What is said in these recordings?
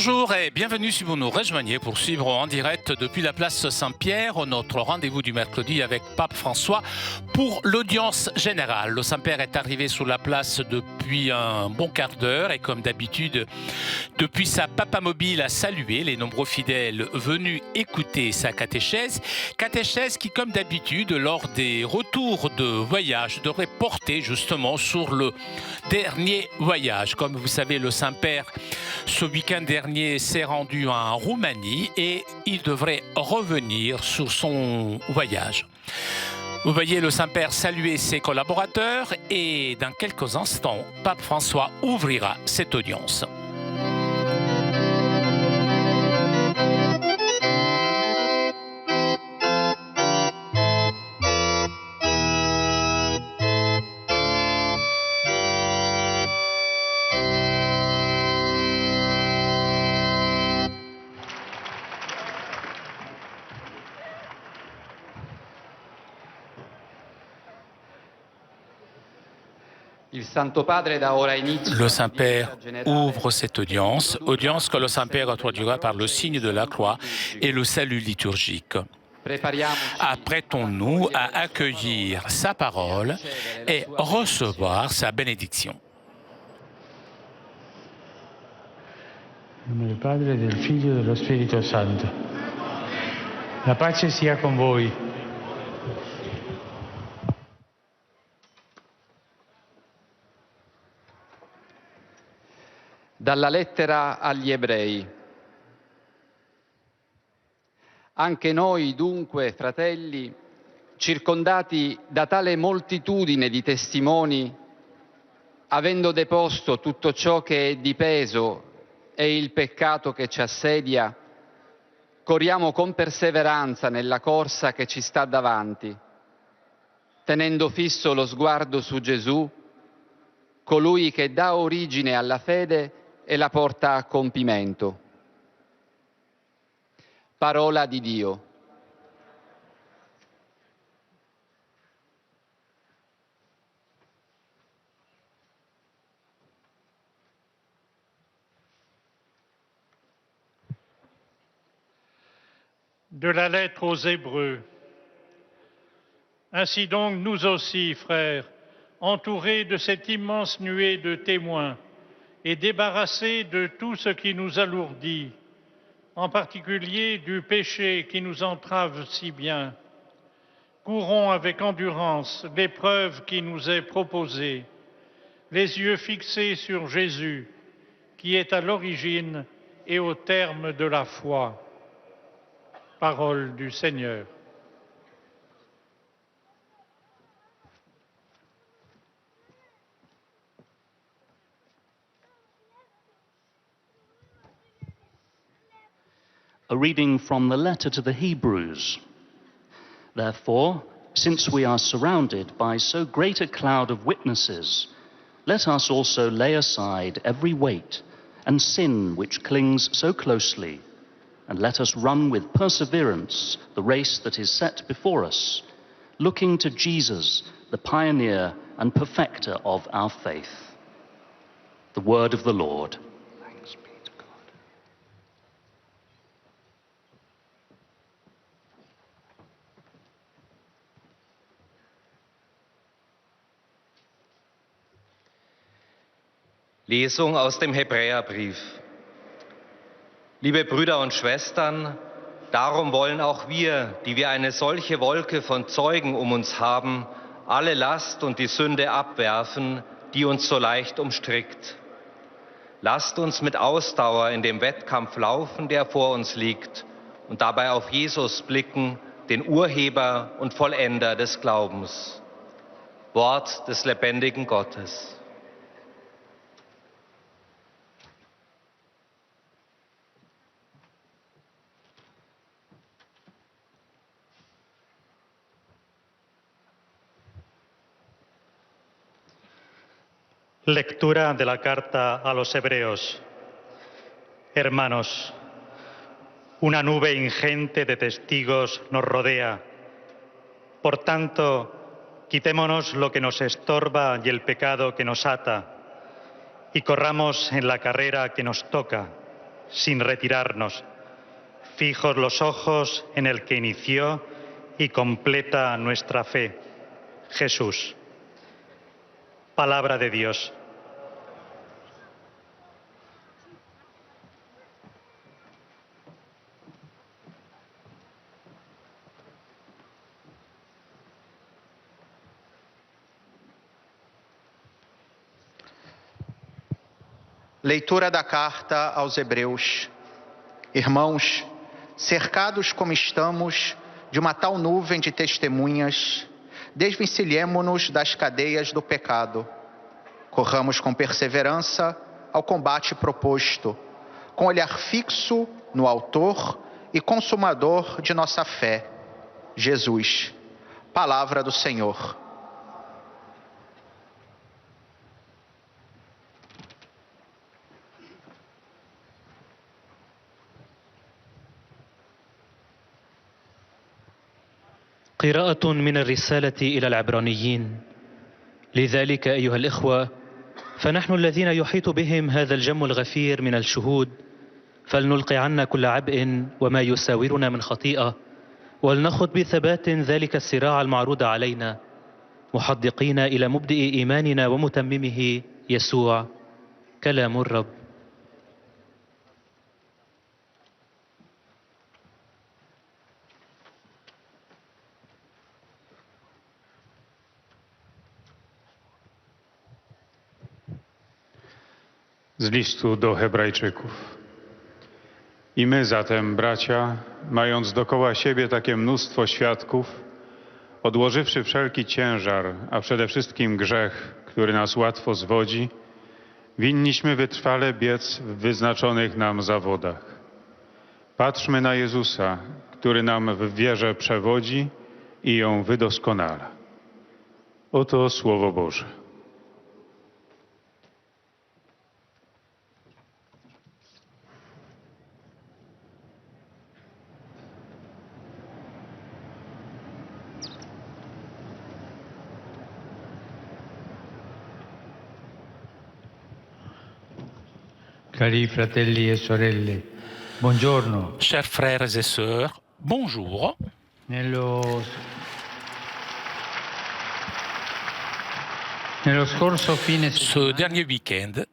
Bonjour et bienvenue si vous nous rejoignez pour suivre en direct depuis la place Saint-Pierre notre rendez-vous du mercredi avec Pape François pour l'audience générale. Le Saint-Père est arrivé sur la place depuis un bon quart d'heure et comme d'habitude, depuis sa papamobile a salué les nombreux fidèles venus écouter sa catéchèse. Catéchèse qui, comme d'habitude, lors des retours de voyage, devrait porter justement sur le dernier voyage. Comme vous savez, le Saint-Père, ce week-end dernier, s'est rendu en Roumanie et il devrait revenir sur son voyage. Vous voyez le Saint-Père saluer ses collaborateurs et dans quelques instants, Pape François ouvrira cette audience. Le Saint-Père ouvre cette audience que le Saint-Père introduira par le signe de la croix et le salut liturgique. Apprêtons-nous à accueillir sa parole et recevoir sa bénédiction. Nel nome del Padre, del Figlio e dello Spirito Santo. La pace sia con voi. Dalla lettera agli Ebrei. Anche noi dunque, fratelli, circondati da tale moltitudine di testimoni, avendo deposto tutto ciò che è di peso e il peccato che ci assedia, corriamo con perseveranza nella corsa che ci sta davanti, tenendo fisso lo sguardo su Gesù, colui che dà origine alla fede e la porta a compimento. Parola di Dio. De la lettre aux Hébreux. Ainsi donc, nous aussi, frères, entourés de cette immense nuée de témoins et débarrassés de tout ce qui nous alourdit, en particulier du péché qui nous entrave si bien, courons avec endurance l'épreuve qui nous est proposée, les yeux fixés sur Jésus, qui est à l'origine et au terme de la foi. Parole du Seigneur. A reading from the letter to the Hebrews. Therefore, since we are surrounded by so great a cloud of witnesses, let us also lay aside every weight and sin which clings so closely, and let us run with perseverance the race that is set before us, looking to Jesus, the pioneer and perfecter of our faith. The word of the Lord. Thanks be to God. Lesung aus dem Hebräerbrief. Liebe Brüder und Schwestern, darum wollen auch wir, die wir eine solche Wolke von Zeugen um uns haben, alle Last und die Sünde abwerfen, die uns so leicht umstrickt. Lasst uns mit Ausdauer in dem Wettkampf laufen, der vor uns liegt, und dabei auf Jesus blicken, den Urheber und Vollender des Glaubens. Wort des lebendigen Gottes. Lectura de la carta a los Hebreos. Hermanos, una nube ingente de testigos nos rodea. Por tanto, quitémonos lo que nos estorba y el pecado que nos ata, y corramos en la carrera que nos toca, sin retirarnos, fijos los ojos en el que inició y completa nuestra fe, Jesús. Palabra de Dios. Leitura da carta aos Hebreus. Irmãos, cercados como estamos de uma tal nuvem de testemunhas, desvencilhemo-nos das cadeias do pecado. Corramos com perseverança ao combate proposto, com olhar fixo no autor e consumador de nossa fé, Jesus. Palavra do Senhor. قراءة من الرسالة إلى العبرانيين. لذلك أيها الإخوة، فنحن الذين يحيط بهم هذا الجم الغفير من الشهود فلنلقي عنا كل عبء وما يساورنا من خطيئة، ولنخض بثبات ذلك الصراع المعروض علينا، محدقين إلى مبدئ إيماننا ومتممه يسوع. كلام الرب. Z listu do Hebrajczyków. I my zatem, bracia, mając dokoła siebie takie mnóstwo świadków, odłożywszy wszelki ciężar, a przede wszystkim grzech, który nas łatwo zwodzi, winniśmy wytrwale biec w wyznaczonych nam zawodach. Patrzmy na Jezusa, który nam w wierze przewodzi i ją wydoskonala. Oto Słowo Boże. Cari fratelli e sorelle, buongiorno. Chers frères et sœurs, bonjour. Nello Ce dernier week-end,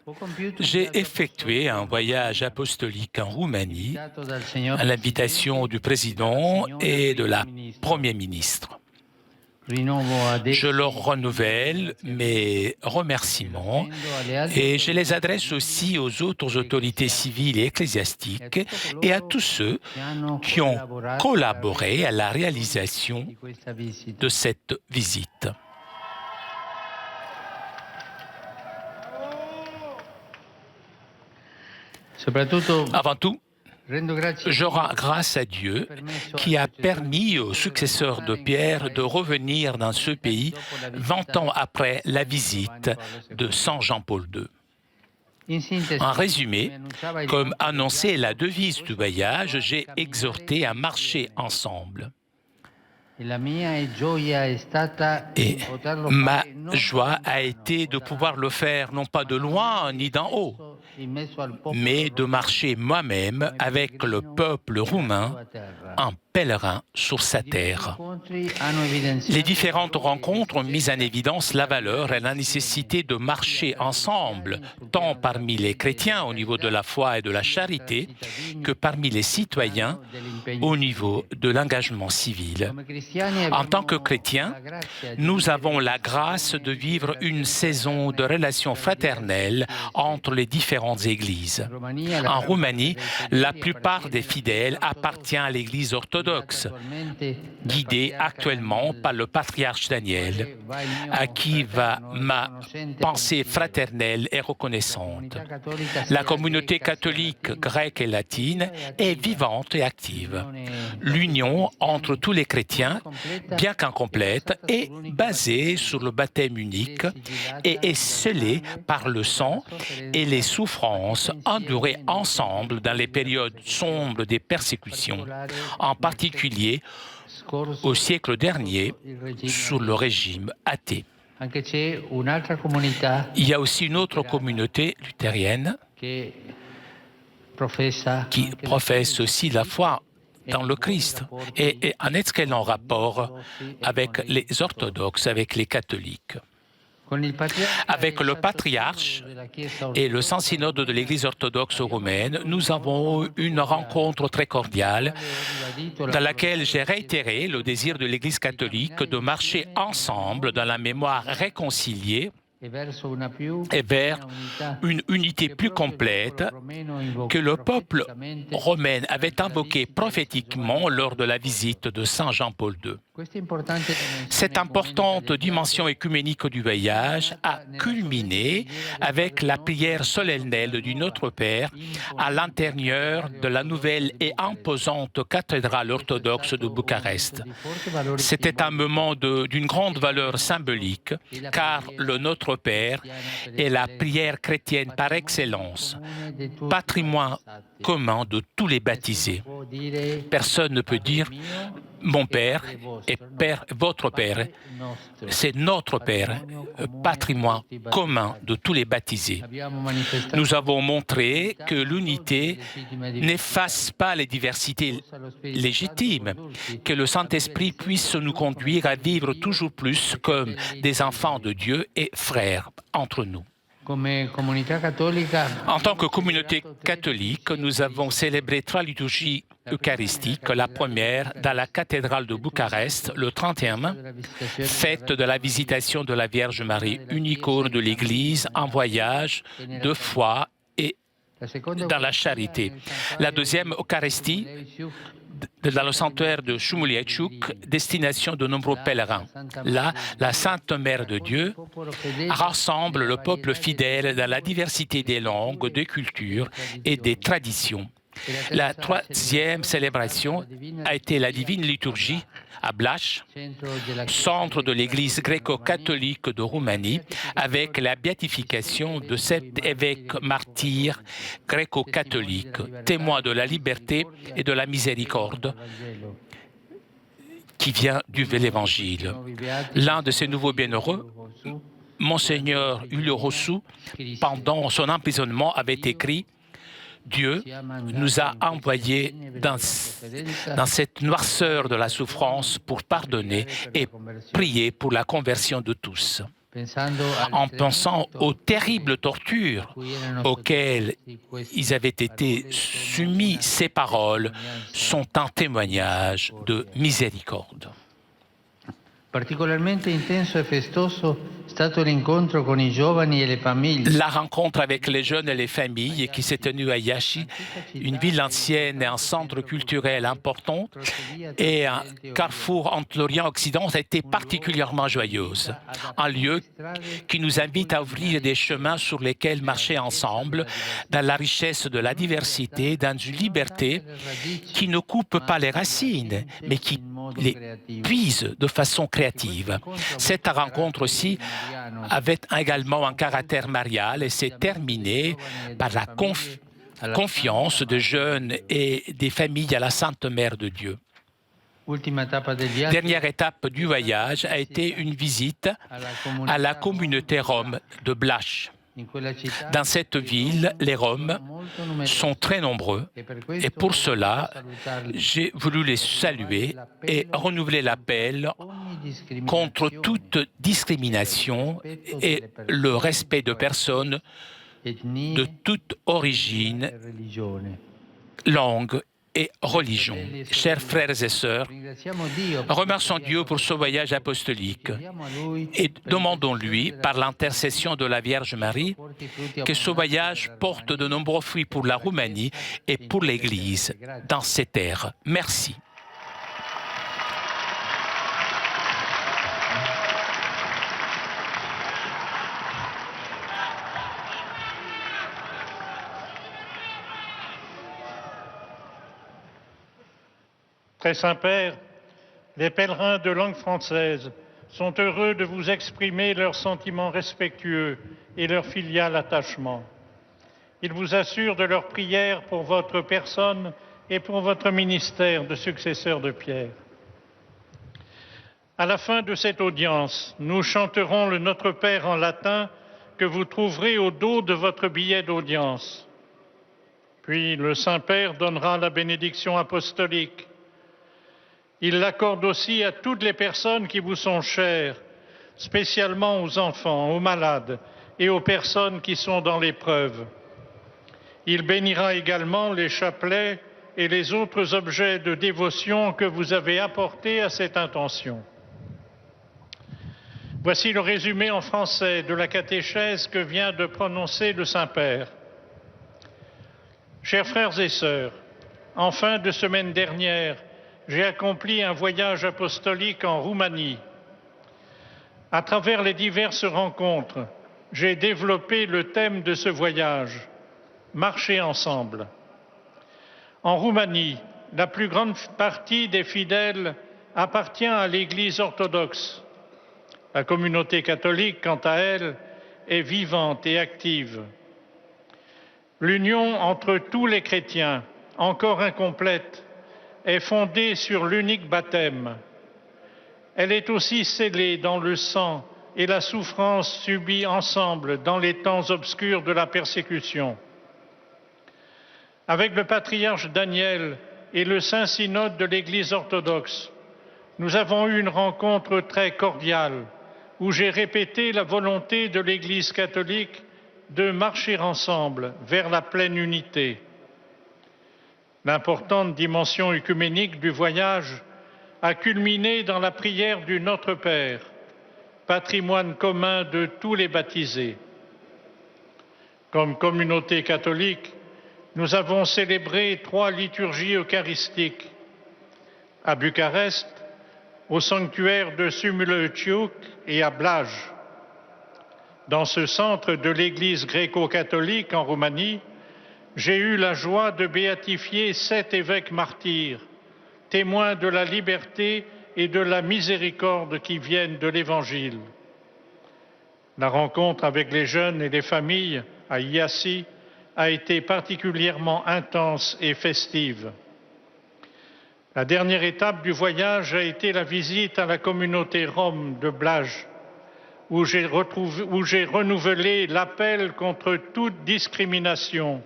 j'ai effectué un voyage apostolique en Roumanie à l'invitation du président et de la première ministre. Je leur renouvelle mes remerciements et je les adresse aussi aux autres autorités civiles et ecclésiastiques et à tous ceux qui ont collaboré à la réalisation de cette visite. Avant tout, je rends grâce à Dieu qui a permis aux successeurs de Pierre de revenir dans ce pays 20 ans après la visite de Saint Jean-Paul II. En résumé, comme annoncé la devise du voyage, j'ai exhorté à marcher ensemble. Et ma joie a été de pouvoir le faire non pas de loin ni d'en haut, mais de marcher moi-même avec le peuple roumain en pèlerin sur sa terre. Les différentes rencontres ont mis en évidence la valeur et la nécessité de marcher ensemble, tant parmi les chrétiens au niveau de la foi et de la charité, que parmi les citoyens au niveau de l'engagement civil. En tant que chrétiens, nous avons la grâce de vivre une saison de relations fraternelles entre les différentes églises. En Roumanie, la plupart des fidèles appartiennent à l'Église orthodoxe, guidée actuellement par le patriarche Daniel, à qui va ma pensée fraternelle et reconnaissante. La communauté catholique grecque et latine est vivante et active. L'union entre tous les chrétiens, bien qu'incomplète, est basée sur le baptême unique et est scellée par le sang et les souffrances endurées ensemble dans les périodes sombres des persécutions, en particulier au siècle dernier sous le régime athée. Il y a aussi une autre communauté luthérienne qui professent aussi la foi dans le Christ et en excellent rapport avec les orthodoxes, avec les catholiques. Avec le patriarche et le Saint-Synode de l'Église orthodoxe roumaine, nous avons eu une rencontre très cordiale dans laquelle j'ai réitéré le désir de l'Église catholique de marcher ensemble dans la mémoire réconciliée et vers une unité plus complète que le peuple romain avait invoquée prophétiquement lors de la visite de Saint Jean-Paul II. Cette importante dimension écuménique du voyage a culminé avec la prière solennelle du Notre Père à l'intérieur de la nouvelle et imposante cathédrale orthodoxe de Bucarest. C'était un moment d'une grande valeur symbolique, car le Notre Père est la prière chrétienne par excellence, patrimoine commun de tous les baptisés. Personne ne peut dire « mon Père » et « Père, votre Père ». C'est notre Père, patrimoine commun de tous les baptisés. Nous avons montré que l'unité n'efface pas les diversités légitimes, que le Saint-Esprit puisse nous conduire à vivre toujours plus comme des enfants de Dieu et frères entre nous. En tant que communauté catholique, nous avons célébré 3 liturgies eucharistiques. La première dans la cathédrale de Bucarest, le 31, fête de la visitation de la Vierge Marie, une icône de l'Église en voyage de foi et dans la charité. La deuxième Eucharistie dans le sanctuaire de Chumuliachuk, destination de nombreux pèlerins. Là, la Sainte Mère de Dieu rassemble le peuple fidèle dans la diversité des langues, des cultures et des traditions. La troisième célébration a été la divine liturgie à Blaj, centre de l'Église gréco-catholique de Roumanie, avec la béatification de 7 évêques martyrs gréco-catholiques, témoins de la liberté et de la miséricorde qui vient du l'Évangile. L'un de ces nouveaux bienheureux, Monseigneur Julio Rossou, pendant son emprisonnement, avait écrit « Dieu nous a envoyés dans cette noirceur de la souffrance pour pardonner et prier pour la conversion de tous. » En pensant aux terribles tortures auxquelles ils avaient été soumis, ces paroles sont un témoignage de miséricorde. Particolarmente intenso e festoso è stato l'incontro con i giovani e le famiglie. La rencontre avec les jeunes et les familles qui s'est tenue à Iași, une ville ancienne et un centre culturel important et un carrefour entre l'Orient et l'Occident, a été particulièrement joyeuse. Un lieu qui nous invite à ouvrir des chemins sur lesquels marcher ensemble, dans la richesse de la diversité, dans une liberté qui ne coupe pas les racines, mais qui les puise de façon créative. Cette rencontre aussi avait également un caractère marial et s'est terminée par la confiance des jeunes et des familles à la Sainte Mère de Dieu. Dernière étape du voyage a été une visite à la communauté rome de Blaj. Dans cette ville, les Roms sont très nombreux et pour cela, j'ai voulu les saluer et renouveler l'appel contre toute discrimination et le respect de personnes de toute origine, langue et religion. Chers frères et sœurs, remercions Dieu pour ce voyage apostolique et demandons-lui, par l'intercession de la Vierge Marie, que ce voyage porte de nombreux fruits pour la Roumanie et pour l'Église dans ces terres. Merci. Très Saint-Père, les pèlerins de langue française sont heureux de vous exprimer leurs sentiments respectueux et leur filial attachement. Ils vous assurent de leur prière pour votre personne et pour votre ministère de successeur de Pierre. À la fin de cette audience, nous chanterons le Notre Père en latin que vous trouverez au dos de votre billet d'audience. Puis le Saint-Père donnera la bénédiction apostolique. Il l'accorde aussi à toutes les personnes qui vous sont chères, spécialement aux enfants, aux malades et aux personnes qui sont dans l'épreuve. Il bénira également les chapelets et les autres objets de dévotion que vous avez apportés à cette intention. Voici le résumé en français de la catéchèse que vient de prononcer le Saint-Père. Chers frères et sœurs, en fin de semaine dernière, j'ai accompli un voyage apostolique en Roumanie. À travers les diverses rencontres, j'ai développé le thème de ce voyage, marcher ensemble. En Roumanie, la plus grande partie des fidèles appartient à l'Église orthodoxe. La communauté catholique, quant à elle, est vivante et active. L'union entre tous les chrétiens, encore incomplète, est fondée sur l'unique baptême. Elle est aussi scellée dans le sang et la souffrance subie ensemble dans les temps obscurs de la persécution. Avec le patriarche Daniel et le Saint-Synode de l'Église orthodoxe, nous avons eu une rencontre très cordiale où j'ai répété la volonté de l'Église catholique de marcher ensemble vers la pleine unité. L'importante dimension œcuménique du voyage a culminé dans la prière du Notre Père, patrimoine commun de tous les baptisés. Comme communauté catholique, nous avons célébré 3 liturgies eucharistiques. À Bucarest, au sanctuaire de Sumulăciuc et à Blaj. Dans ce centre de l'Église gréco-catholique en Roumanie, j'ai eu la joie de béatifier 7 évêques martyrs, témoins de la liberté et de la miséricorde qui viennent de l'Évangile. La rencontre avec les jeunes et les familles à Iassi a été particulièrement intense et festive. La dernière étape du voyage a été la visite à la communauté rom de Blaj, où j'ai renouvelé l'appel contre toute discrimination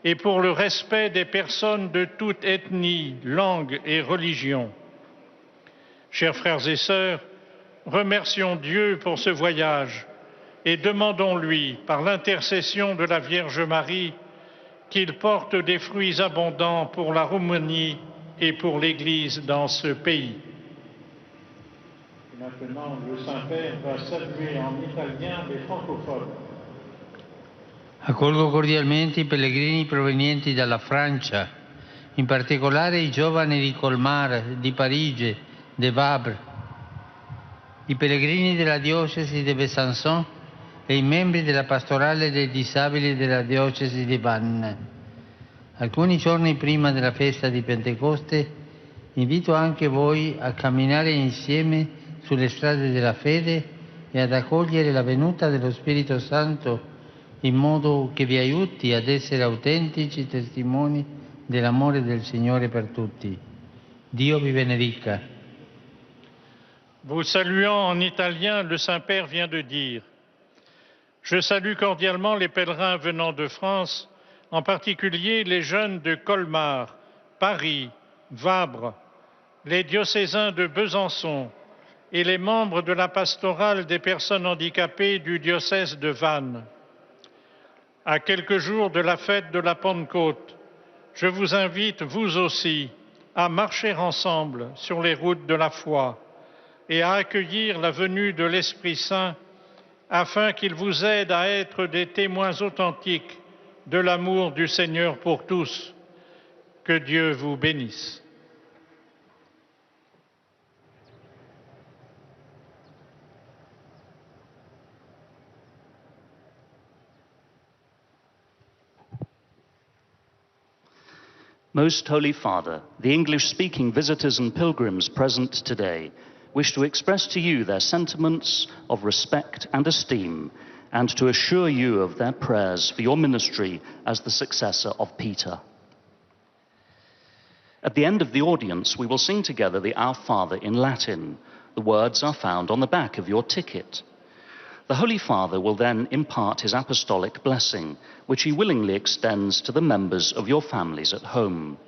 et pour le respect des personnes de toute ethnie, langue et religion. Chers frères et sœurs, remercions Dieu pour ce voyage et demandons-lui, par l'intercession de la Vierge Marie, qu'il porte des fruits abondants pour la Roumanie et pour l'Église dans ce pays. Maintenant, le Saint-Père va saluer en italien les francophones. Accolgo cordialmente i pellegrini provenienti dalla Francia, in particolare i giovani di Colmar, di Parigi, de Vabre, i pellegrini della diocesi di Besançon e i membri della pastorale dei disabili della diocesi di Vannes. Alcuni giorni prima della festa di Pentecoste invito anche voi a camminare insieme sulle strade della fede e ad accogliere la venuta dello Spirito Santo in modo che vi aiuti ad essere autentici testimoni dell'amore del Signore per tutti. Dio vi benedica. Vous saluant en italien, le Saint-Père vient de dire « Je salue cordialement les pèlerins venant de France, en particulier les jeunes de Colmar, Paris, Vabre, les diocésains de Besançon et les membres de la pastorale des personnes handicapées du diocèse de Vannes. À quelques jours de la fête de la Pentecôte, je vous invite, vous aussi, à marcher ensemble sur les routes de la foi et à accueillir la venue de l'Esprit Saint afin qu'il vous aide à être des témoins authentiques de l'amour du Seigneur pour tous. Que Dieu vous bénisse. Most Holy Father, the English-speaking visitors and pilgrims present today wish to express to you their sentiments of respect and esteem and to assure you of their prayers for your ministry as the successor of Peter. At the end of the audience, we will sing together the Our Father in Latin. The words are found on the back of your ticket. The Holy Father will then impart his apostolic blessing, which he willingly extends to the members of your families at home.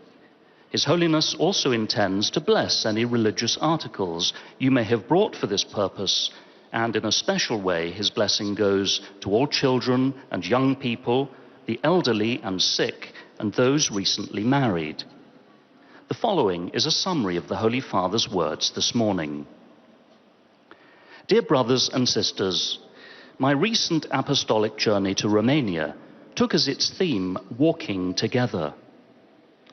His Holiness also intends to bless any religious articles you may have brought for this purpose, and in a special way his blessing goes to all children and young people, the elderly and sick, and those recently married. The following is a summary of the Holy Father's words this morning. Dear brothers and sisters, my recent apostolic journey to Romania took as its theme walking together.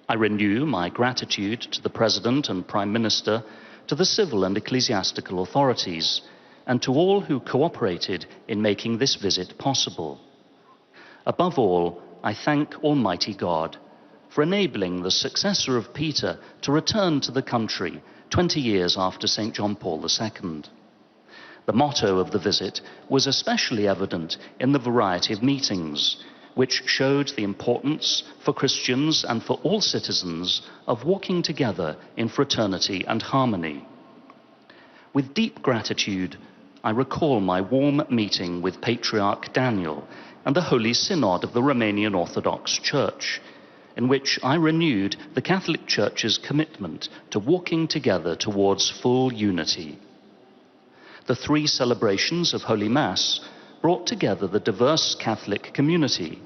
I renew my gratitude to the President and Prime Minister, to the civil and ecclesiastical authorities, and to all who cooperated in making this visit possible. Above all, I thank Almighty God for enabling the successor of Peter to return to the country 20 years after St. John Paul II. The motto of the visit was especially evident in the variety of meetings, which showed the importance for Christians and for all citizens of walking together in fraternity and harmony. With deep gratitude, I recall my warm meeting with Patriarch Daniel and the Holy Synod of the Romanian Orthodox Church, in which I renewed the Catholic Church's commitment to walking together towards full unity. The 3 celebrations of Holy Mass brought together the diverse Catholic community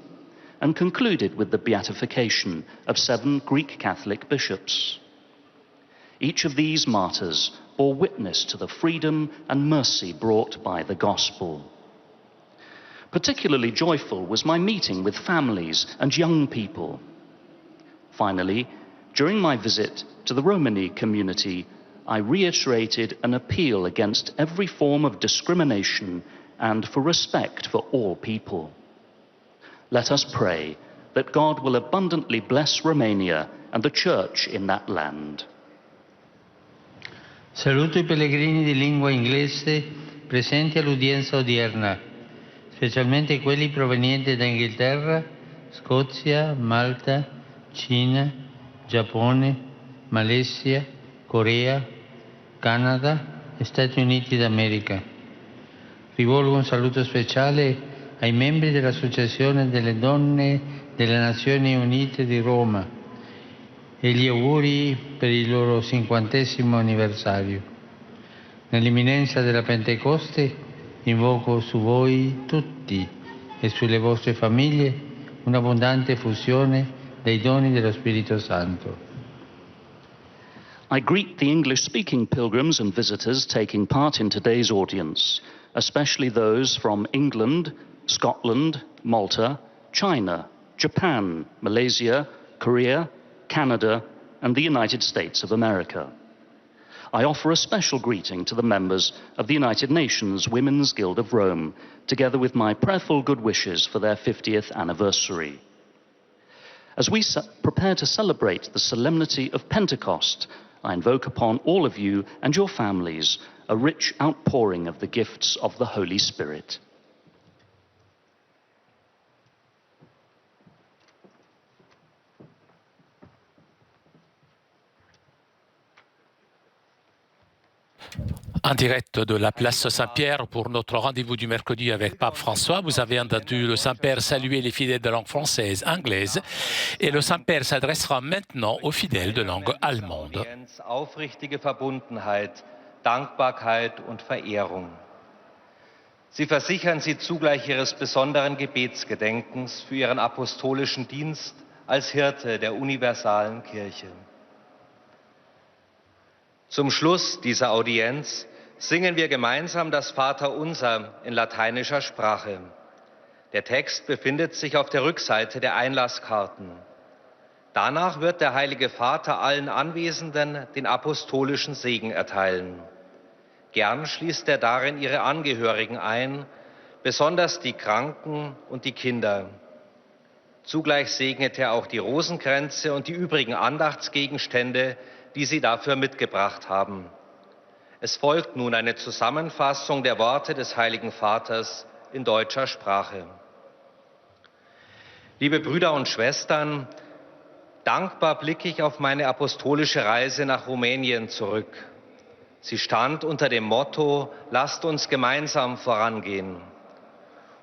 and concluded with the beatification of 7 Greek Catholic bishops. Each of these martyrs bore witness to the freedom and mercy brought by the gospel. Particularly joyful was my meeting with families and young people. Finally, during my visit to the Romani community, I reiterated an appeal against every form of discrimination and for respect for all people. Let us pray that God will abundantly bless Romania and the Church in that land. Saluto I pellegrini di lingua inglese presenti all'udienza odierna, specialmente quelli provenienti da Inghilterra, Scozia, Malta, Cina, Giappone, Malesia, Corea, Canada e Stati Uniti d'America. Rivolgo un saluto speciale ai membri dell'Associazione delle Donne delle Nazioni Unite di Roma e gli auguri per il loro 50° anniversario. Nell'imminenza della Pentecoste invoco su voi tutti e sulle vostre famiglie un'abbondante effusione dei doni dello Spirito Santo. I greet the English-speaking pilgrims and visitors taking part in today's audience, especially those from England, Scotland, Malta, China, Japan, Malaysia, Korea, Canada, and the United States of America. I offer a special greeting to the members of the United Nations Women's Guild of Rome, together with my prayerful good wishes for their 50th anniversary. As we prepare to celebrate the solemnity of Pentecost, I invoke upon all of you and your families a rich outpouring of the gifts of the Holy Spirit. En direct de la place Saint-Pierre pour notre rendez-vous du mercredi avec Pape François. Vous avez entendu le Saint-Père saluer les fidèles de langue française, anglaise, et le Saint-Père s'adressera maintenant aux fidèles de langue allemande. Aufrichtige Verbundenheit, Dankbarkeit und Verehrung. Sie versichern Sie zugleich Ihres besonderen Gebetsgedenkens für Ihren apostolischen Dienst als Hirte der universalen Kirche. Zum Schluss dieser Audienz singen wir gemeinsam das Vaterunser in lateinischer Sprache. Der Text befindet sich auf der Rückseite der Einlasskarten. Danach wird der Heilige Vater allen Anwesenden den apostolischen Segen erteilen. Gern schließt er darin ihre Angehörigen ein, besonders die Kranken und die Kinder. Zugleich segnet er auch die Rosenkränze und die übrigen Andachtsgegenstände, die sie dafür mitgebracht haben. Es folgt nun eine Zusammenfassung der Worte des Heiligen Vaters in deutscher Sprache. Liebe Brüder und Schwestern, dankbar blicke ich auf meine apostolische Reise nach Rumänien zurück. Sie stand unter dem Motto: Lasst uns gemeinsam vorangehen.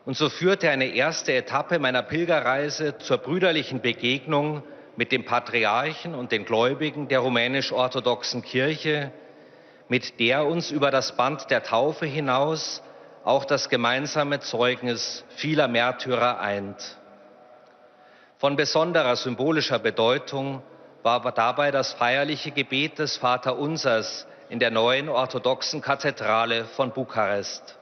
Und so führte eine erste Etappe meiner Pilgerreise zur brüderlichen Begegnung mit dem Patriarchen und den Gläubigen der rumänisch-orthodoxen Kirche, mit der uns über das Band der Taufe hinaus auch das gemeinsame Zeugnis vieler Märtyrer eint. Von besonderer symbolischer Bedeutung war dabei das feierliche Gebet des Vaterunsers in der neuen orthodoxen Kathedrale von Bukarest.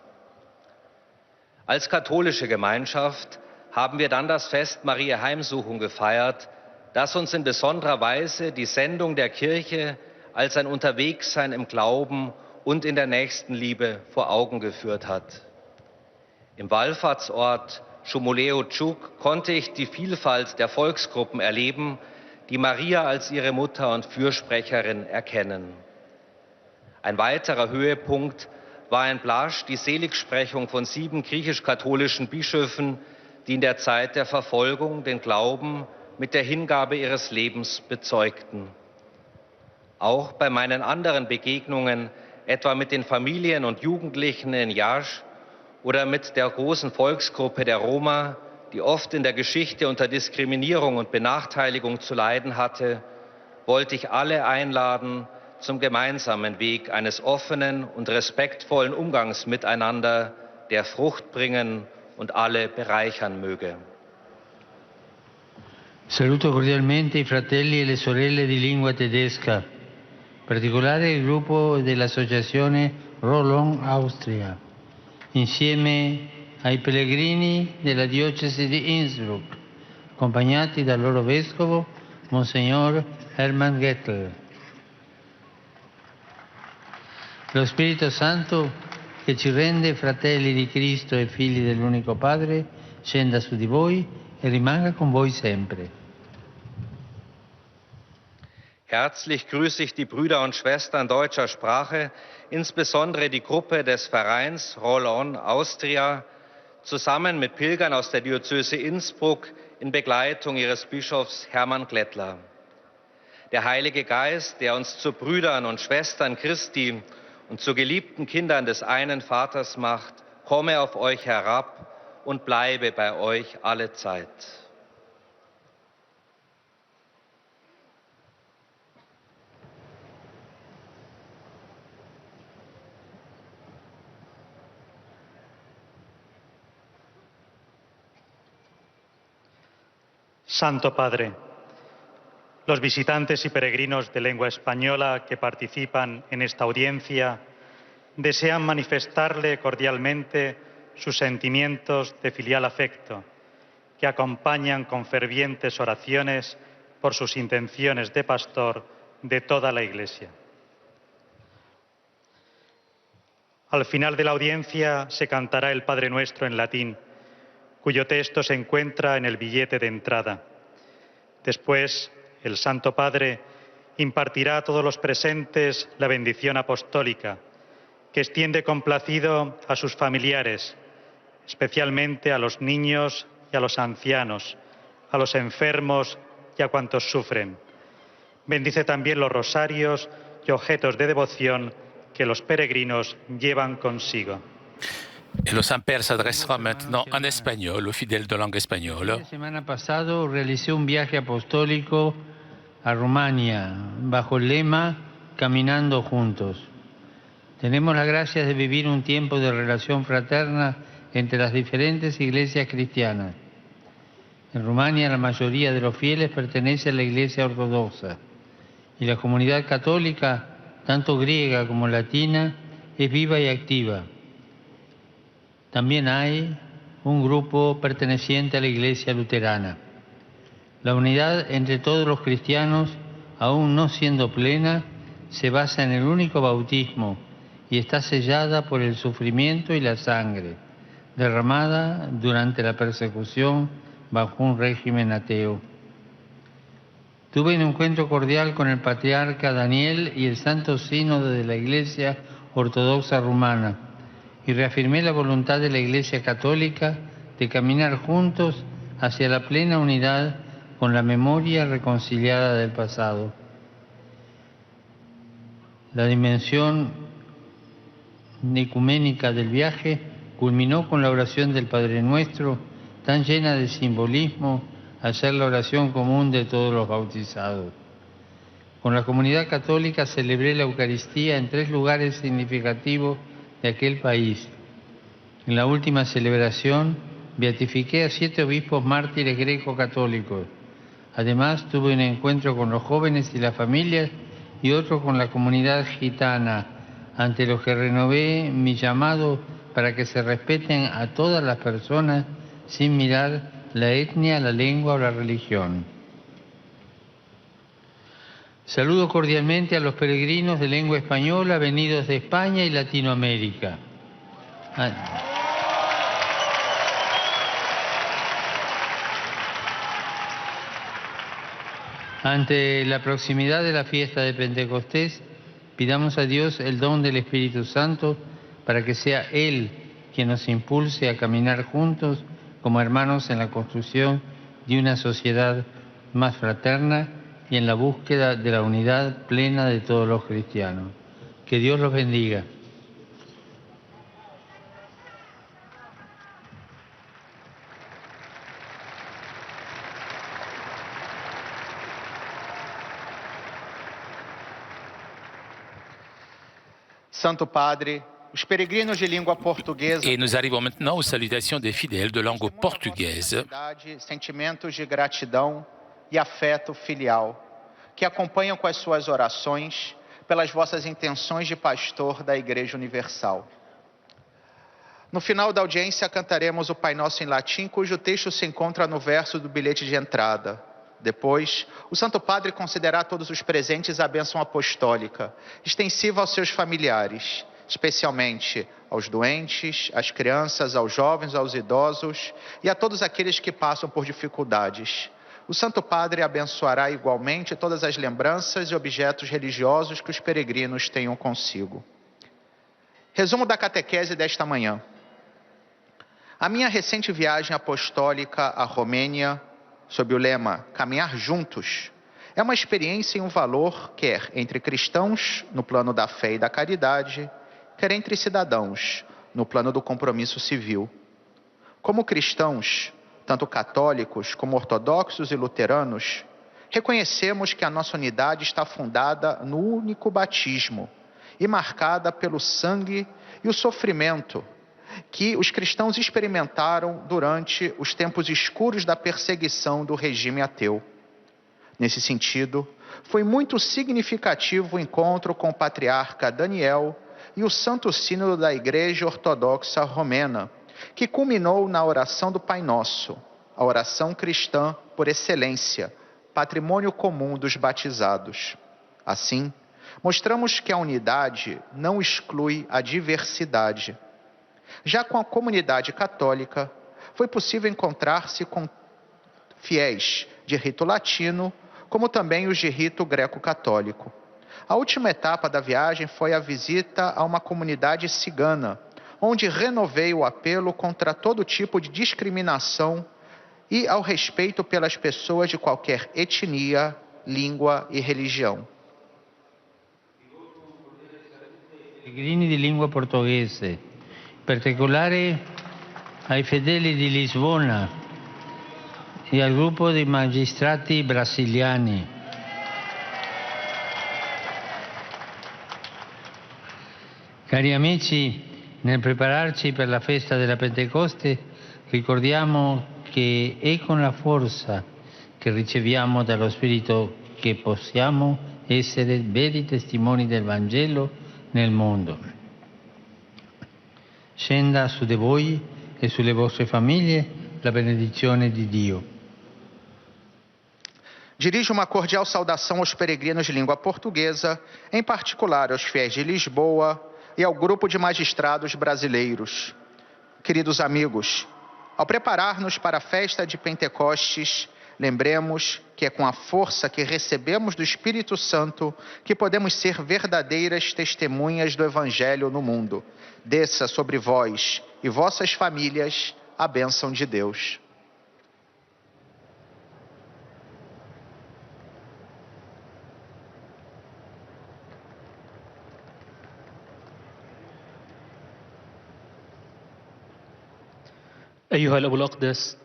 Als katholische Gemeinschaft haben wir dann das Fest Mariä Heimsuchung gefeiert, das uns in besonderer Weise die Sendung der Kirche als ein Unterwegssein im Glauben und in der Nächstenliebe vor Augen geführt hat. Im Wallfahrtsort Șumulești konnte ich die Vielfalt der Volksgruppen erleben, die Maria als ihre Mutter und Fürsprecherin erkennen. Ein weiterer Höhepunkt war in Blaž die Seligsprechung von 7 griechisch-katholischen Bischöfen, die in der Zeit der Verfolgung den Glauben mit der Hingabe ihres Lebens bezeugten. Auch bei meinen anderen Begegnungen, etwa mit den Familien und Jugendlichen in Iași oder mit der großen Volksgruppe der Roma, die oft in der Geschichte unter Diskriminierung und Benachteiligung zu leiden hatte, wollte ich alle einladen zum gemeinsamen Weg eines offenen und respektvollen Umgangs miteinander, der Frucht bringen und alle bereichern möge. Saluto cordialmente i fratelli e le sorelle di lingua tedesca, in particolare il gruppo dell'associazione Roll-On Austria, insieme ai pellegrini della diocesi di Innsbruck, accompagnati dal loro vescovo, Monsignor Hermann Goettel. Lo Spirito Santo, che ci rende fratelli di Cristo e figli dell'unico Padre, scenda su di voi e rimanga con voi sempre. Herzlich grüße ich die Brüder und Schwestern deutscher Sprache, insbesondere die Gruppe des Vereins Roll-On Austria, zusammen mit Pilgern aus der Diözese Innsbruck in Begleitung ihres Bischofs Hermann Glättler. Der Heilige Geist, der uns zu Brüdern und Schwestern Christi und zu geliebten Kindern des einen Vaters macht, komme auf euch herab und bleibe bei euch alle Zeit. Santo Padre, los visitantes y peregrinos de lengua española que participan en esta audiencia desean manifestarle cordialmente sus sentimientos de filial afecto, que acompañan con fervientes oraciones por sus intenciones de pastor de toda la Iglesia. Al final de la audiencia se cantará el Padre Nuestro en latín, cuyo texto se encuentra en el billete de entrada. Después, el Santo Padre impartirá a todos los presentes la bendición apostólica, que extiende complacido a sus familiares, especialmente a los niños y a los ancianos, a los enfermos y a cuantos sufren. Bendice también los rosarios y objetos de devoción que los peregrinos llevan consigo. Et le Saint-Père s'adressera maintenant en espagnol, aux fidèles de langue espagnole. La semana pasada realicé un viaje apostólico a Rumania bajo el lema Caminando Juntos. Tenemos la gracia de vivir un tiempo de relación fraterna entre las diferentes iglesias cristianas. En Rumania la mayoría de los fieles pertenece a la Iglesia Ortodoxa y la comunidad católica, tanto griega como latina, es viva y activa. También hay un grupo perteneciente a la Iglesia Luterana. La unidad entre todos los cristianos, aún no siendo plena, se basa en el único bautismo y está sellada por el sufrimiento y la sangre, derramada durante la persecución bajo un régimen ateo. Tuve un encuentro cordial con el patriarca Daniel y el Santo Sínodo de la Iglesia Ortodoxa Rumana y reafirmé la voluntad de la Iglesia Católica de caminar juntos hacia la plena unidad con la memoria reconciliada del pasado. La dimensión ecuménica del viaje culminó con la oración del Padre Nuestro, tan llena de simbolismo, al ser la oración común de todos los bautizados. Con la comunidad católica celebré la Eucaristía en 3 lugares significativos de aquel país. En la última celebración beatifiqué a 7 obispos mártires greco-católicos. Además tuve un encuentro con los jóvenes y las familias y otro con la comunidad gitana, ante los que renové mi llamado para que se respeten a todas las personas sin mirar la etnia, la lengua o la religión. Saludo cordialmente a los peregrinos de lengua española venidos de España y Latinoamérica. Ante la proximidad de la fiesta de Pentecostés, pidamos a Dios el don del Espíritu Santo para que sea Él quien nos impulse a caminar juntos como hermanos en la construcción de una sociedad más fraterna y en la búsqueda de la unidad plena de todos los cristianos. Que Dios los bendiga. Santo Padre, os peregrinos de língua portuguesa Et nous arrivons maintenant aux salutations des fidèles de langue portugaise. Sentimentos de gratidão e afeto filial, que acompanham com as suas orações pelas vossas intenções de pastor da Igreja Universal. No final da audiência, cantaremos o Pai Nosso em latim, cujo texto se encontra no verso do bilhete de entrada. Depois, o Santo Padre concederá a todos os presentes a bênção apostólica, extensiva aos seus familiares, especialmente aos doentes, às crianças, aos jovens, aos idosos e a todos aqueles que passam por dificuldades. O Santo Padre abençoará igualmente todas as lembranças e objetos religiosos que os peregrinos tenham consigo. Resumo da catequese desta manhã. A minha recente viagem apostólica à Romênia, sob o lema Caminhar Juntos, é uma experiência e um valor, quer entre cristãos, no plano da fé e da caridade, quer entre cidadãos, no plano do compromisso civil. Como cristãos, tanto católicos como ortodoxos e luteranos, reconhecemos que a nossa unidade está fundada no único batismo e marcada pelo sangue e o sofrimento que os cristãos experimentaram durante os tempos escuros da perseguição do regime ateu. Nesse sentido, foi muito significativo o encontro com o patriarca Daniel e o Santo Sínodo da Igreja Ortodoxa Romena, que culminou na oração do Pai Nosso, a oração cristã por excelência, patrimônio comum dos batizados. Assim, mostramos que a unidade não exclui a diversidade. Já com a comunidade católica, foi possível encontrar-se com fiéis de rito latino, como também os de rito greco-católico. A última etapa da viagem foi a visita a uma comunidade cigana, onde renovei o apelo contra todo tipo de discriminação e ao respeito pelas pessoas de qualquer etnia, língua e religião. Peregrini di lingua portoghese, in particolare ai fedeli di Lisbona e al gruppo di magistrati brasiliani. Cari amici, nel prepararci per la festa della Pentecoste, ricordiamo che è con la forza che riceviamo dallo Spirito che possiamo essere veri testimoni del Vangelo nel mondo. Scenda su di voi e sulle vostre famiglie la benedizione di Dio. Dirijo uma cordial saudação aos peregrinos de língua portuguesa, em particular aos fiéis de Lisboa e ao grupo de magistrados brasileiros. Queridos amigos, ao preparar-nos para a festa de Pentecostes, lembremos que é com a força que recebemos do Espírito Santo que podemos ser verdadeiras testemunhas do Evangelho no mundo. Desça sobre vós e vossas famílias a bênção de Deus. أيها الأب الأقدس،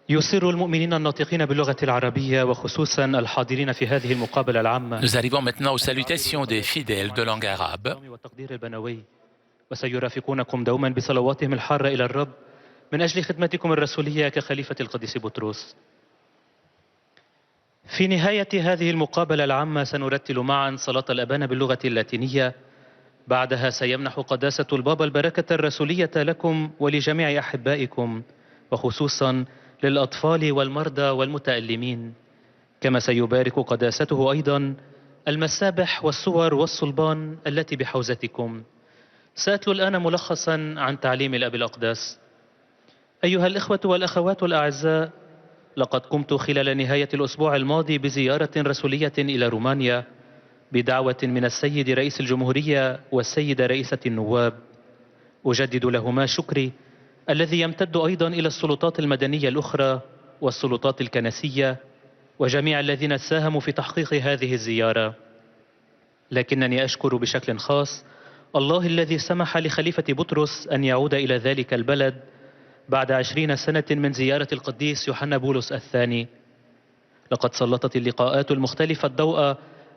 يسر المؤمنين الناطقين باللغة العربية وخصوصا الحاضرين في هذه المقابلة العامة Nous arrivons maintenant aux salutations des fidèles de langue arabe. والتقدير البنوي، وسيرافقونكم دوما بصلواتهم الحارة إلى الرب من أجل خدمتكم الرسولية كخليفة القديس بطرس. في نهاية هذه المقابلة العامة سنرتل معا صلاة الأبانة باللغة اللاتينية. بعدها سيمنح قداسة البابا البركة الرسولية لكم ولجميع أحبائكم، وخصوصا للأطفال والمرضى والمتألمين. كما سيبارك قداسته أيضا المسابح والصور والصلبان التي بحوزتكم. سأتلو الآن ملخصا عن تعليم الأب الأقدس. أيها الإخوة والأخوات الأعزاء، لقد قمت خلال نهاية الأسبوع الماضي بزيارة رسولية إلى رومانيا بدعوة من السيد رئيس الجمهورية والسيدة رئيسة النواب. أجدد لهما شكري الذي يمتد أيضا إلى السلطات المدنية الأخرى والسلطات الكنسية وجميع الذين ساهموا في تحقيق هذه الزيارة. لكنني أشكر بشكل خاص الله الذي سمح لخليفة بطرس أن يعود إلى ذلك البلد بعد 20 سنة من زيارة القديس يوحنا بولس الثاني. لقد سلطت اللقاءات المختلفة الضوء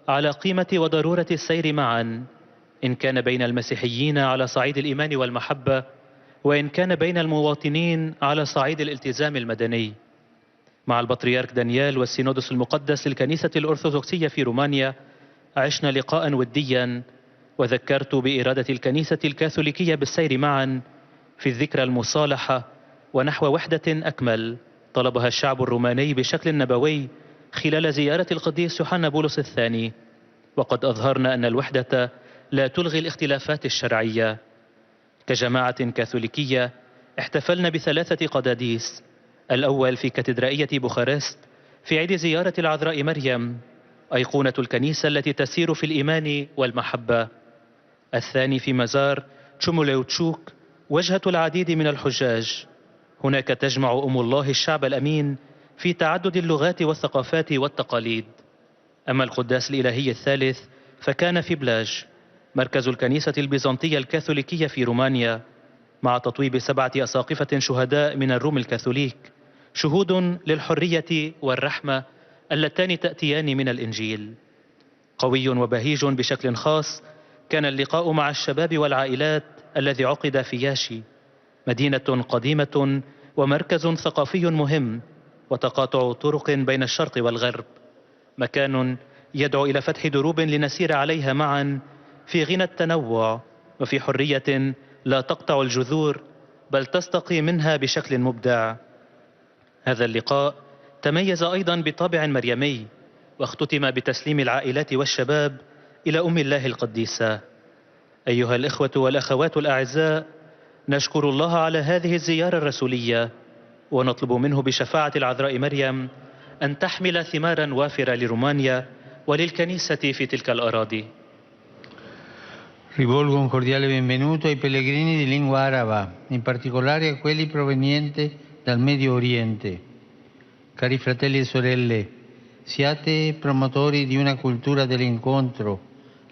على قيمة وضرورة السير معا، إن كان بين المسيحيين على صعيد الإيمان والمحبة، وإن كان بين المواطنين على صعيد الالتزام المدني. مع البطريرك دانيال والسينودوس المقدس للكنيسة الأرثوذكسية في رومانيا عشنا لقاء وديا، وذكرت بإرادة الكنيسة الكاثوليكية بالسير معا في الذكرى المصالحة ونحو وحدة أكمل طلبها الشعب الروماني بشكل نبوي خلال زيارة القديس يوحنا بولس الثاني. وقد أظهرنا أن الوحدة لا تلغي الاختلافات الشرعية. كجماعة كاثوليكية احتفلنا ب3 قداديس: الأول في كاتدرائية بوخارست في عيد زيارة العذراء مريم، أيقونة الكنيسة التي تسير في الإيمان والمحبة. الثاني في مزار تشوموليوتشوك، وجهة العديد من الحجاج. هناك تجمع أم الله الشعب الأمين في تعدد اللغات والثقافات والتقاليد. أما القداس الإلهي الثالث فكان في بلاج، مركز الكنيسة البيزنطية الكاثوليكية في رومانيا، مع تطويب 7 أساقفة شهداء من الروم الكاثوليك، شهود للحرية والرحمة اللتان تأتيان من الإنجيل. قوي وبهيج بشكل خاص كان اللقاء مع الشباب والعائلات الذي عقد في ياشي، مدينة قديمة ومركز ثقافي مهم، وتقاطع طرق بين الشرق والغرب، مكان يدعو إلى فتح دروب لنسير عليها معا في غنى التنوع وفي حرية لا تقطع الجذور بل تستقي منها بشكل مبدع. هذا اللقاء تميز أيضا بطابع مريمي، واختتم بتسليم العائلات والشباب إلى أم الله القديسة. أيها الإخوة والأخوات الأعزاء، نشكر الله على هذه الزيارة الرسولية، ونطلب منه بشفاعة العذراء مريم أن تحمل ثمارا وافرة لرومانيا وللكنيسة في تلك الأراضي. Rivolgo un cordiale benvenuto ai pellegrini di lingua araba, in particolare a quelli provenienti dal Medio Oriente. Cari fratelli e sorelle, siate promotori di una cultura dell'incontro,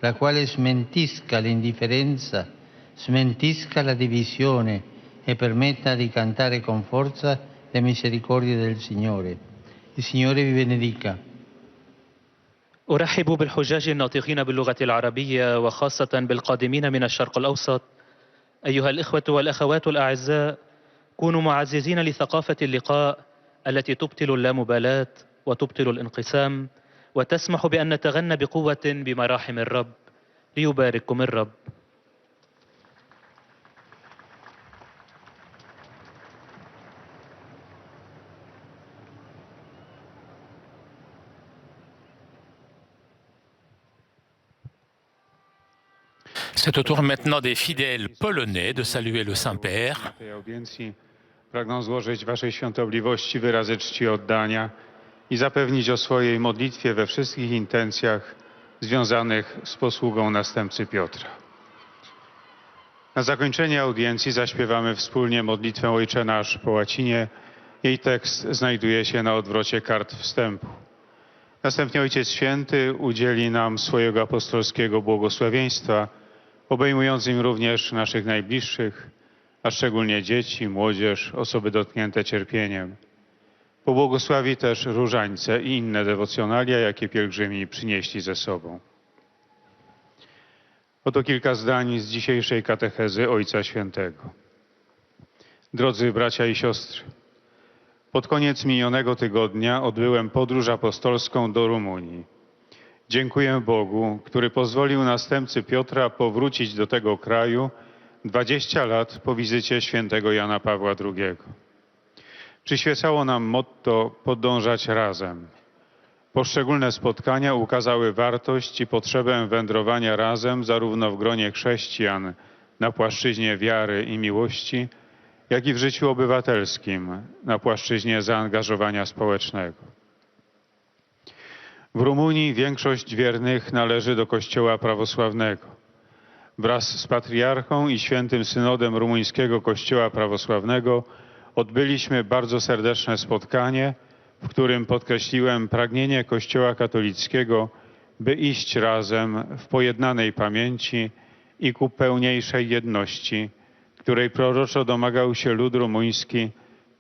la quale smentisca l'indifferenza, smentisca la divisione e permetta di cantare con forza le misericordie del Signore. Il Signore vi benedica. أرحب بالحجاج الناطقين باللغة العربية وخاصة بالقادمين من الشرق الأوسط. أيها الإخوة والأخوات الأعزاء، كونوا معززين لثقافة اللقاء التي تبطل اللامبالاة وتبطل الانقسام وتسمح بأن نتغنى بقوة بمراحم الرب. ليبارككم الرب. C'est au tour maintenant des fidèles polonais de saluer le Saint-Père. Na tej audiencji pragną złożyć Waszej Świątobliwości wyrazy czci oddania i zapewnić o swojej modlitwie we wszystkich intencjach związanych z posługą następcy Piotra. Na zakończenie audiencji zaśpiewamy wspólnie modlitwę Ojcze Nasz po łacinie. Jej tekst znajduje się na odwrocie kart wstępu. Następnie Ojciec Święty udzieli nam swojego apostolskiego błogosławieństwa, obejmującym również naszych najbliższych, a szczególnie dzieci, młodzież, osoby dotknięte cierpieniem. Pobłogosławi też różańce i inne dewocjonalia, jakie pielgrzymi przynieśli ze sobą. Oto kilka zdań z dzisiejszej katechezy Ojca Świętego. Drodzy bracia i siostry, pod koniec minionego tygodnia odbyłem podróż apostolską do Rumunii. Dziękuję Bogu, który pozwolił następcy Piotra powrócić do tego kraju 20 lat po wizycie świętego Jana Pawła II. Przyświecało nam motto podążać razem. Poszczególne spotkania ukazały wartość i potrzebę wędrowania razem zarówno w gronie chrześcijan na płaszczyźnie wiary i miłości, jak i w życiu obywatelskim na płaszczyźnie zaangażowania społecznego. W Rumunii większość wiernych należy do Kościoła prawosławnego. Wraz z patriarchą i świętym synodem rumuńskiego Kościoła prawosławnego odbyliśmy bardzo serdeczne spotkanie, w którym podkreśliłem pragnienie Kościoła katolickiego, by iść razem w pojednanej pamięci i ku pełniejszej jedności, której proroczo domagał się lud rumuński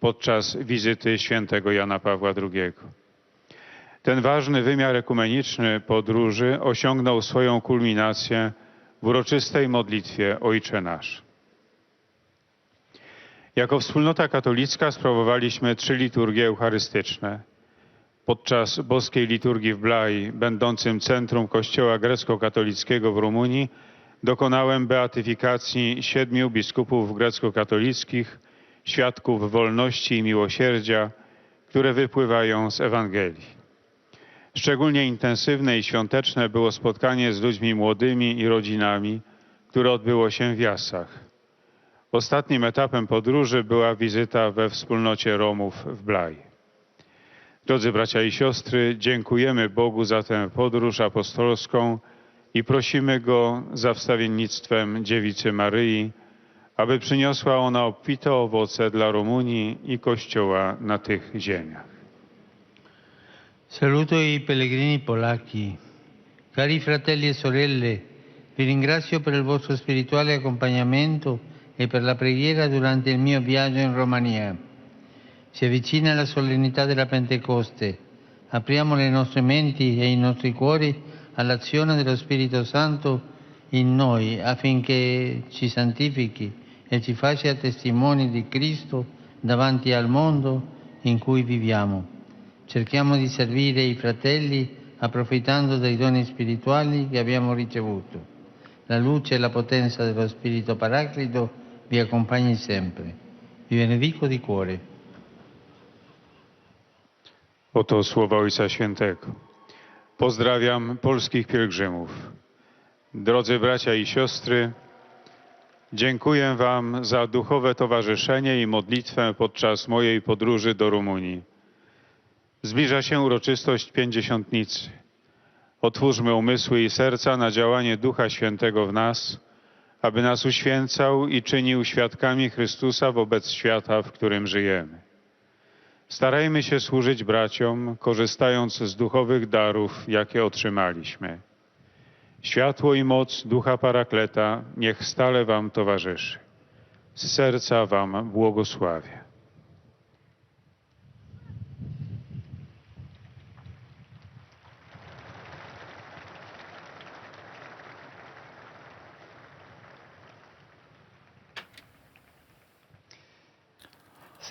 podczas wizyty świętego Jana Pawła II. Ten ważny wymiar ekumeniczny podróży osiągnął swoją kulminację w uroczystej modlitwie Ojcze Nasz. Jako wspólnota katolicka sprawowaliśmy 3 liturgie eucharystyczne. Podczas boskiej liturgii w Blai, będącym centrum Kościoła grecko-katolickiego w Rumunii, dokonałem beatyfikacji 7 biskupów grecko-katolickich, świadków wolności i miłosierdzia, które wypływają z Ewangelii. Szczególnie intensywne i świąteczne było spotkanie z ludźmi młodymi i rodzinami, które odbyło się w Jasach. Ostatnim etapem podróży była wizyta we wspólnocie Romów w Blai. Drodzy bracia i siostry, dziękujemy Bogu za tę podróż apostolską i prosimy Go za wstawiennictwem Dziewicy Maryi, aby przyniosła ona obfite owoce dla Rumunii i Kościoła na tych ziemiach. Saluto i pellegrini polacchi. Cari fratelli e sorelle, vi ringrazio per il vostro spirituale accompagnamento e per la preghiera durante il mio viaggio in Romania. Si avvicina la solennità della Pentecoste. Apriamo le nostre menti e i nostri cuori all'azione dello Spirito Santo in noi affinché ci santifichi e ci faccia testimoni di Cristo davanti al mondo in cui viviamo. Cerchiamo di servire i fratelli approfittando dei doni spirituali che abbiamo ricevuto. La luce e la potenza dello Spirito Paraclito vi accompagni sempre. Vi benedico di cuore. Oto słowa Ojca Świętego. Pozdrawiam polskich pielgrzymów. Drodzy bracia i siostry, dziękuję Wam za duchowe towarzyszenie i modlitwę podczas mojej podróży do Rumunii. Zbliża się uroczystość Pięćdziesiątnicy. Otwórzmy umysły i serca na działanie Ducha Świętego w nas, aby nas uświęcał i czynił świadkami Chrystusa wobec świata, w którym żyjemy. Starajmy się służyć braciom, korzystając z duchowych darów, jakie otrzymaliśmy. Światło i moc Ducha Parakleta niech stale Wam towarzyszy. Z serca Wam błogosławię.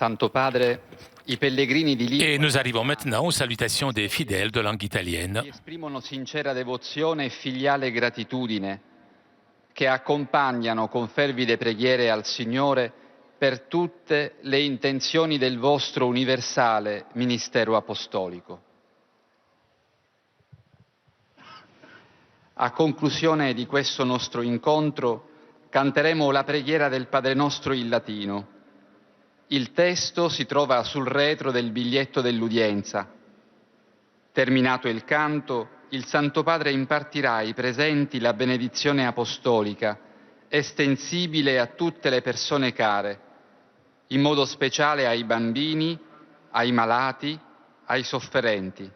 Santo Padre, i pellegrini di Et lingua nous arrivons maintenant aux salutations des fidèles de langue italienne. esprimono sincera devozione e filiale gratitudine, che accompagnano con fervide preghiere al Signore per tutte le intenzioni del vostro universale ministero apostolico. A conclusione di questo nostro incontro canteremo la preghiera del Padre Nostro in latino. Il testo si trova sul retro del biglietto dell'udienza. Terminato il canto, il Santo Padre impartirà ai presenti la benedizione apostolica, estensibile a tutte le persone care, in modo speciale ai bambini, ai malati, ai sofferenti.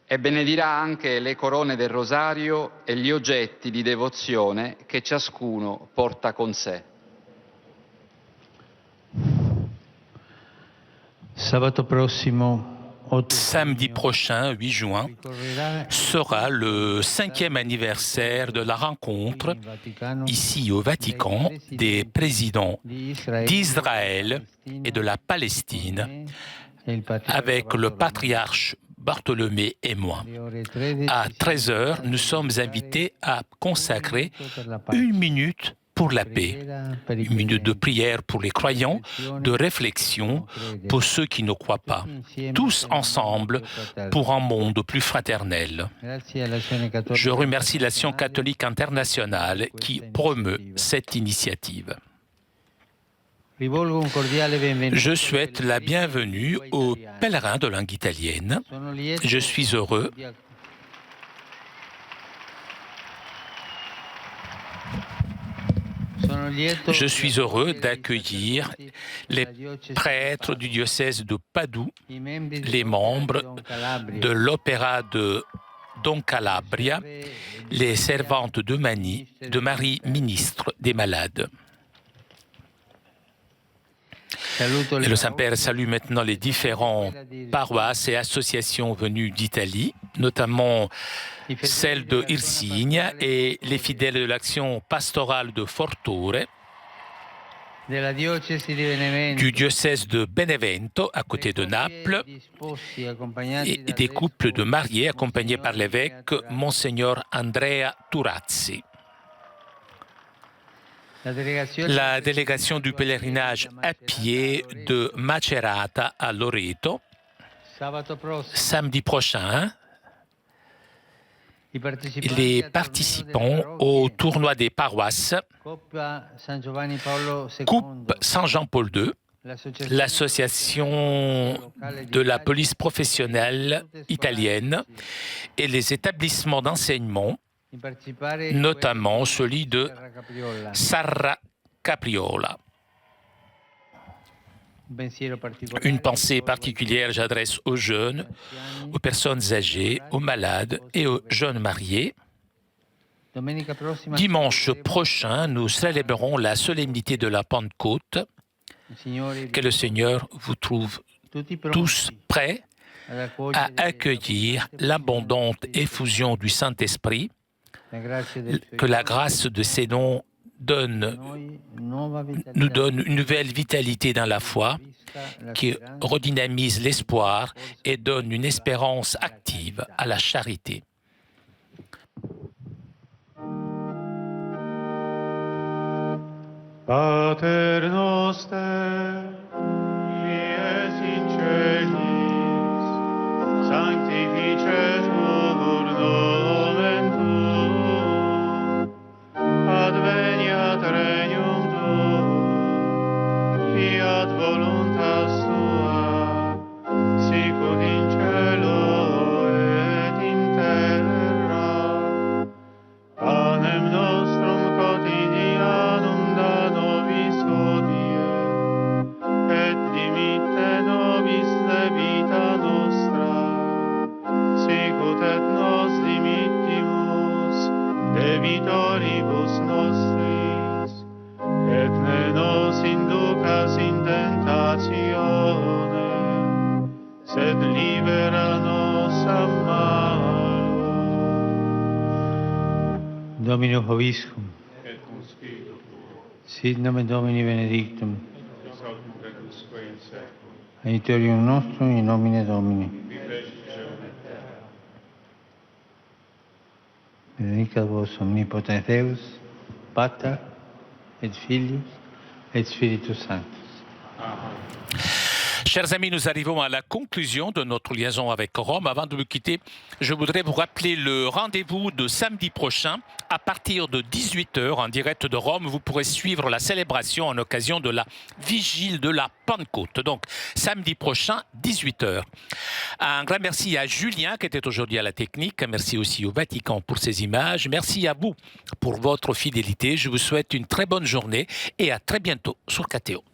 E benedirà anche le corone del rosario e gli oggetti di devozione che ciascuno porta con sé. Sabato prossimo, Samedi prochain, 8 juin, sera le 5e anniversaire de la rencontre, ici au Vatican, des présidents d'Israël et de la Palestine, avec le patriarche Bartholomé et moi. À 13h, nous sommes invités à consacrer 1 minute pour la paix, 1 minute de prière pour les croyants, de réflexion pour ceux qui ne croient pas, tous ensemble pour un monde plus fraternel. Je remercie l'Action catholique internationale qui promeut cette initiative. Je souhaite la bienvenue aux pèlerins de langue italienne. Je suis heureux d'accueillir les prêtres du diocèse de Padoue, les membres de l'Opéra de Don Calabria, les servantes de Marie, ministre des Malades. Et le Saint-Père salue maintenant les différentes paroisses et associations venues d'Italie, notamment celle de Irsigna et les fidèles de l'action pastorale de Fortore, du diocèse de Benevento, à côté de Naples, et des couples de mariés accompagnés par l'évêque Monseigneur Andrea Turazzi. La délégation du pèlerinage à pied de Macerata à Loreto, samedi prochain, les participants au tournoi des paroisses Coupe Saint-Jean-Paul II, l'association de la police professionnelle italienne et les établissements d'enseignement, notamment celui de Serra Capriola. Une pensée particulière j'adresse aux jeunes, aux personnes âgées, aux malades et aux jeunes mariés. Dimanche prochain, nous célébrerons la solennité de la Pentecôte. Que le Seigneur vous trouve tous prêts à accueillir l'abondante effusion du Saint-Esprit. Que la grâce de ces dons nous donne une nouvelle vitalité dans la foi, qui redynamise l'espoir et donne une espérance active à la charité. Pater noster, qui es in celis, sanctificetur nomen tuum, adveniat regnum tuum, fiat voluntas tua, sicut in cielo et in terra. Panem nostrum quotidianum da nobis hodie, et dimitte nobis debita nostra, sicut et nos dimittimus debitoribus nostris, et ne nos inducas in tentatione, sed libera nos a malo. Dominus Vobiscum, Et cum spiritu tuo, sit nomen Domini benedictum, ex hoc nunc et usque in seculum, aiutorium nostrum in nomine Domini. Benedicat vos omnipotens Deus, Pater et Filius et Spiritus Sanctus. Chers amis, nous arrivons à la conclusion de notre liaison avec Rome. Avant de vous quitter, je voudrais vous rappeler le rendez-vous de samedi prochain à partir de 18h en direct de Rome. Vous pourrez suivre la célébration en occasion de la vigile de la Pentecôte. Donc, samedi prochain, 18h. Un grand merci à Julien qui était aujourd'hui à la technique. Merci aussi au Vatican pour ces images. Merci à vous pour votre fidélité. Je vous souhaite une très bonne journée et à très bientôt sur KTO.